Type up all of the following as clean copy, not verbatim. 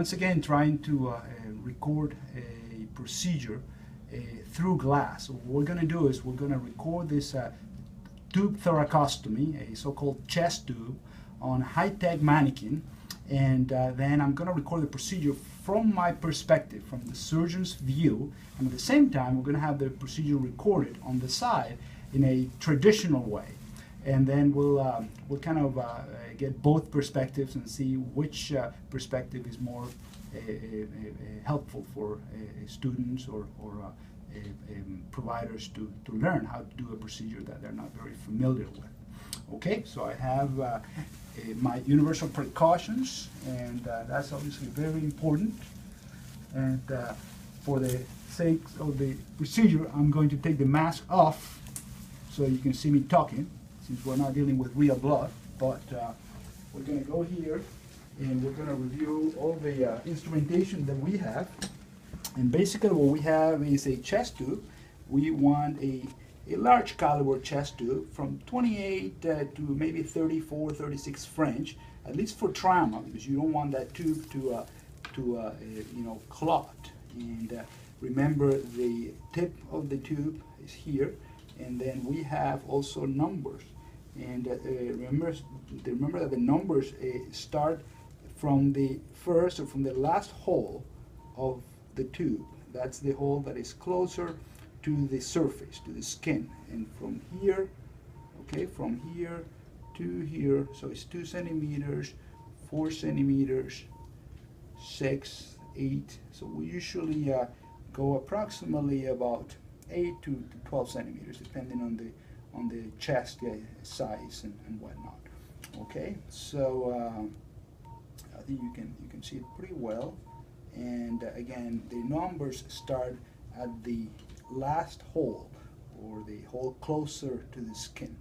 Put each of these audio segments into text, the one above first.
Once again, trying to record a procedure through glass. So what we're going to do is we're going to record this tube thoracostomy, a so-called chest tube, on a high-tech mannequin, and then I'm going to record the procedure from my perspective, from the surgeon's view, and at the same time we're going to have the procedure recorded on the side in a traditional way. And then we'll kind of get both perspectives and see which perspective is more helpful for students or providers to learn how to do a procedure that they're not very familiar with. Okay, so I have my universal precautions, and that's obviously very important. And for the sake of the procedure, I'm going to take the mask off so you can see me talking, since we're not dealing with real blood. But we're going to go here and we're going to review all the instrumentation that we have. And basically what we have is a chest tube. We want a large caliber chest tube from 28 to maybe 34, 36 French, at least for trauma, because you don't want that tube to clot. And remember, the tip of the tube is here, and then we have also numbers. And remember that the numbers start from the first or from the last hole of the tube. That's the hole that is closer to the surface, to the skin. And from here, okay, from here to here, so it's 2 centimeters, 4 centimeters, 6, 8. So we usually go approximately about 8 to 12 centimeters, depending on the chest size and whatnot. Okay, so I think you can see it pretty well. And again, the numbers start at the last hole, or the hole closer to the skin,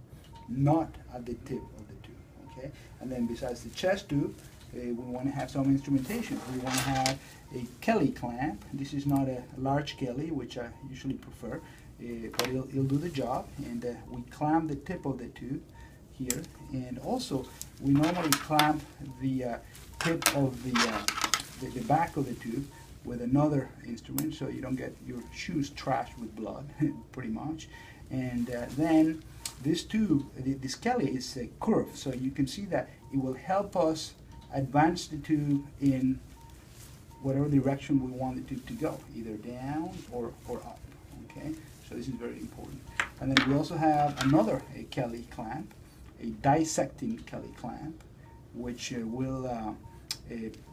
not at the tip of the tube. Okay, and then besides the chest tube, we want to have some instrumentation. We want to have a Kelly clamp. This is not a large Kelly, which I usually prefer, but it'll do the job. And we clamp the tip of the tube here, and also we normally clamp the tip of the back of the tube with another instrument, so you don't get your shoes trashed with blood, pretty much. And then this tube, this Kelly, is curved, so you can see that it will help us advance the tube in whatever direction we want the tube to go, either down or up. Okay, so this is very important. And then we also have another Kelly clamp, a dissecting Kelly clamp, which will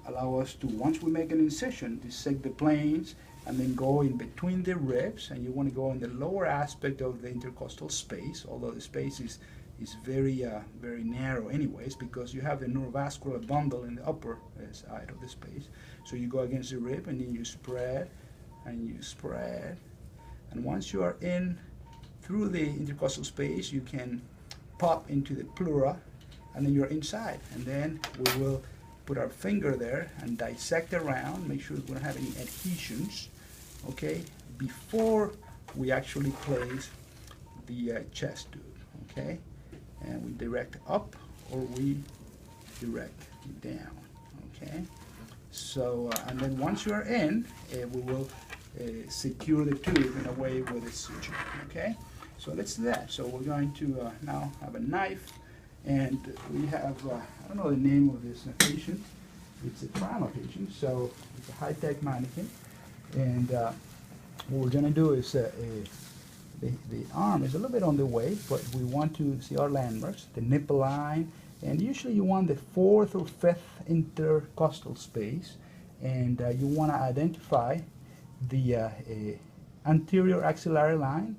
allow us to, once we make an incision, dissect the planes and then go in between the ribs. And you want to go in the lower aspect of the intercostal space, although the space is very very narrow anyways, because you have the neurovascular bundle in the upper side of the space. So you go against the rib, and then you spread and you spread, and once you are in through the intercostal space, you can pop into the pleura, and then you're inside. And then we will put our finger there and dissect around, make sure we don't have any adhesions, okay, before we actually place the chest tube. Okay, and we direct up or we direct down. Okay, so and then once you are in, we will secure the tube in a way with a suture. Okay, so let's do that. So we're going to now have a knife, and we have I don't know the name of this patient. It's a trauma patient, so it's a high-tech mannequin. And what we're going to do is the arm is a little bit on the way, but we want to see our landmarks, the nipple line, and usually you want the 4th or 5th intercostal space, and you want to identify the anterior axillary line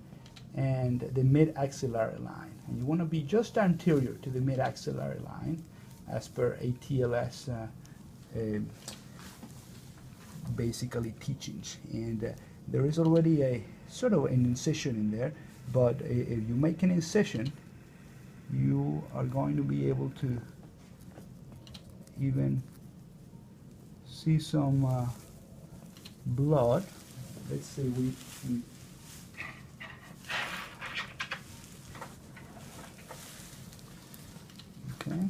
and the mid-axillary line. And you want to be just anterior to the mid-axillary line as per ATLS basically teachings. And there is already a sort of an incision in there, but if you make an incision, you are going to be able to even see some blood. Let's say we okay.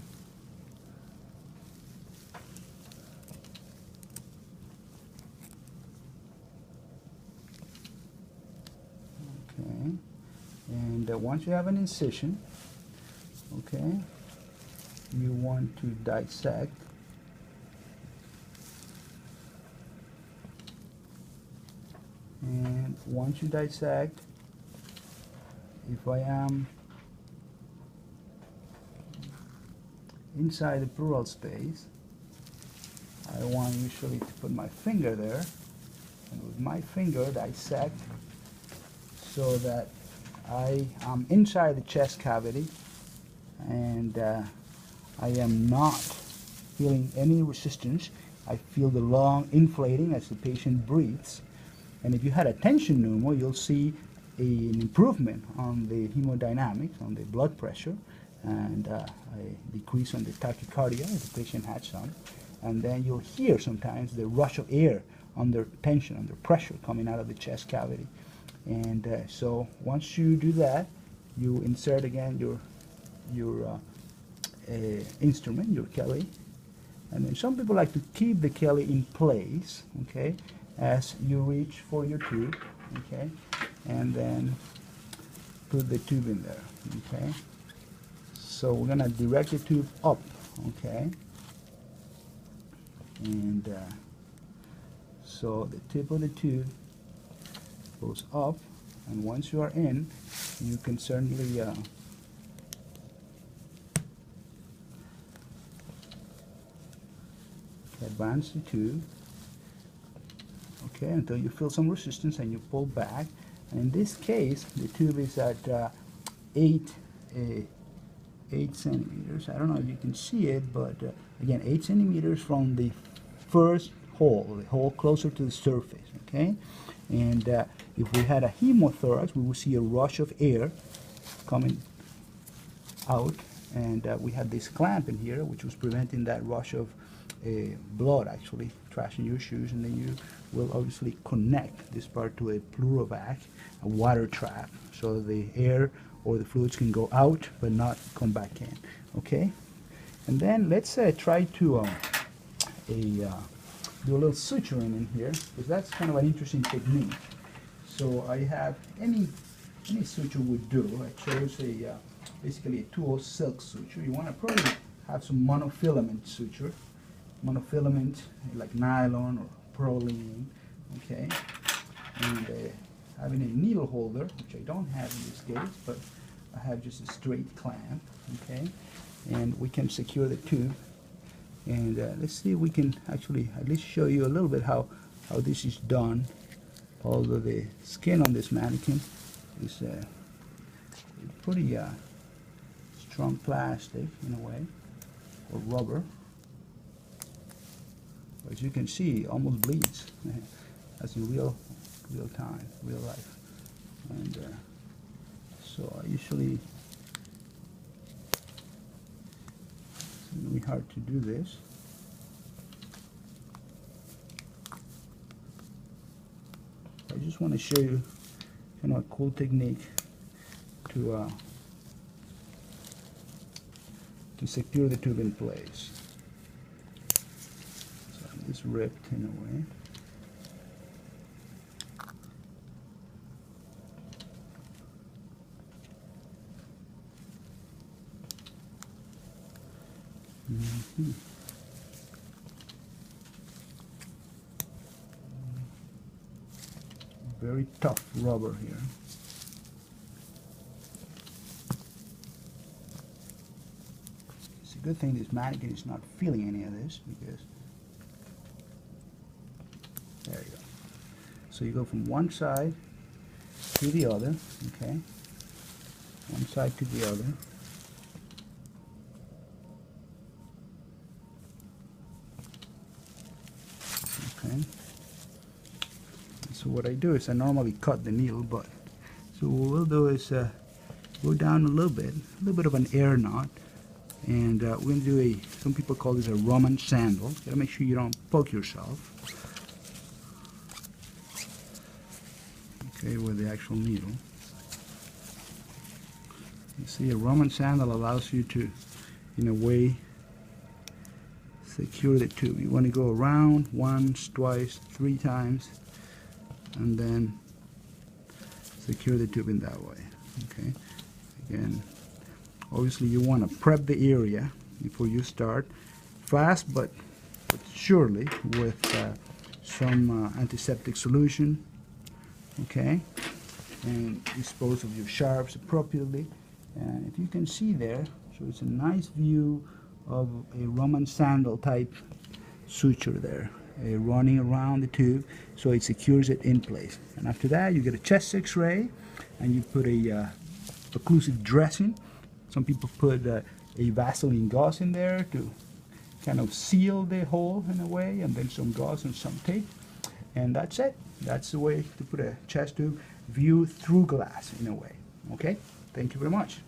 once you have an incision, okay, you want to dissect and once you dissect, if I am inside the pleural space, I want usually to put my finger there and with my finger dissect so that I am inside the chest cavity and I am not feeling any resistance. I feel the lung inflating as the patient breathes. And if you had a tension pneumo, you'll see an improvement on the hemodynamics, on the blood pressure, and a decrease on the tachycardia if the patient had some. And then you'll hear sometimes the rush of air under tension, under pressure coming out of the chest cavity. And so once you do that, you insert again your instrument, your Kelly. And then some people like to keep the Kelly in place, okay, as you reach for your tube, okay, and then put the tube in there, okay. So we're going to direct the tube up, okay, and so the tip of the tube goes up, and once you are in, you can certainly advance the tube, okay, until you feel some resistance and you pull back. And in this case, the tube is at 8 centimeters. I don't know if you can see it, but again, 8 centimeters from the first hole, the hole closer to the surface, okay? And if we had a hemothorax, we would see a rush of air coming out, and we had this clamp in here, which was preventing that rush of blood actually trashing your shoes, and then you will obviously connect this part to a pleurovac, a water trap, so the air or the fluids can go out but not come back in, okay? And then let's try to do a little suturing in here, because that's kind of an interesting technique. So I have any suture would do. I chose basically a 2/0 silk suture. You want to probably have some monofilament suture. Monofilament like nylon or Prolene, okay, and having a needle holder, which I don't have in this case, but I have just a straight clamp, okay, and we can secure the tube. And let's see if we can actually at least show you a little bit how this is done, although the skin on this mannequin is pretty strong plastic in a way, or rubber. As you can see, it almost bleeds. That's in real time, real life. And so I usually, it's really hard to do this. I just want to show you, a cool technique to secure the tube in place. It's ripped in a way. Very tough rubber here. It's a good thing this mannequin is not feeling any of this, because there you go. So you go from one side to the other, okay? One side to the other. Okay. So what I do is I normally cut the needle, but so what we'll do is go down a little bit of an air knot, and we're going to do some people call this a Roman sandal. You got to make sure you don't poke yourself. Okay, with the actual needle. You see, a Roman sandal allows you to, in a way, secure the tube. You want to go around once, twice, 3 times, and then secure the tube in that way. Okay, And obviously you want to prep the area before you start, fast but surely, with some antiseptic solution, okay, and dispose of your sharps appropriately. And if you can see there, so it's a nice view of a Roman sandal type suture there, running around the tube, so it secures it in place. And after that, you get a chest X-ray, and you put a occlusive dressing. Some people put a Vaseline gauze in there to kind of seal the hole in a way, and then some gauze and some tape, and that's it. That's the way to put a chest tube view through glass in a way. Okay, thank you very much.